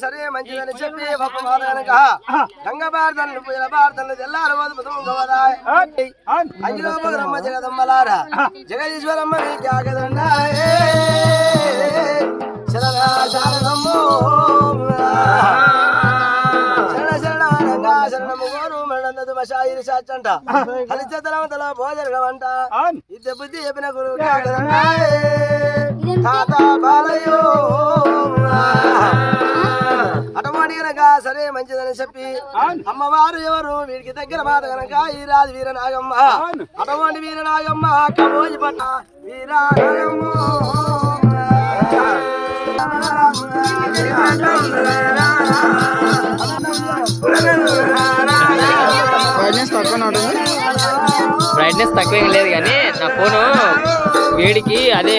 సరే మంచిదని చెప్పి ఒక మాట కనుక గంగ భారతలు పూజల భారతలు తెల్లారు అంజలోపరమ్మ జగదమ్మలారా జగదీశ్వరమ్మ జాగదన్నా శరణమ్మ శరణము సాచంట హరిచంట భోజనమంట ఇద్దరు బుద్ధి చెప్పిన గురువు తాత బాలయ్యో అటువంటి గనక సరే మంచిదని చెప్పి అమ్మవారు ఎవరు వీడికి దగ్గర బాధ గనక ఈ రాజు వీరనాగమ్మ అటువంటి వీరనాగమ్మ కబోజి పట్ట వీరనాగమ్మ బ్రైట్నెస్ తక్కువ లేదు కానీ నా ఫోను వేడికి అదే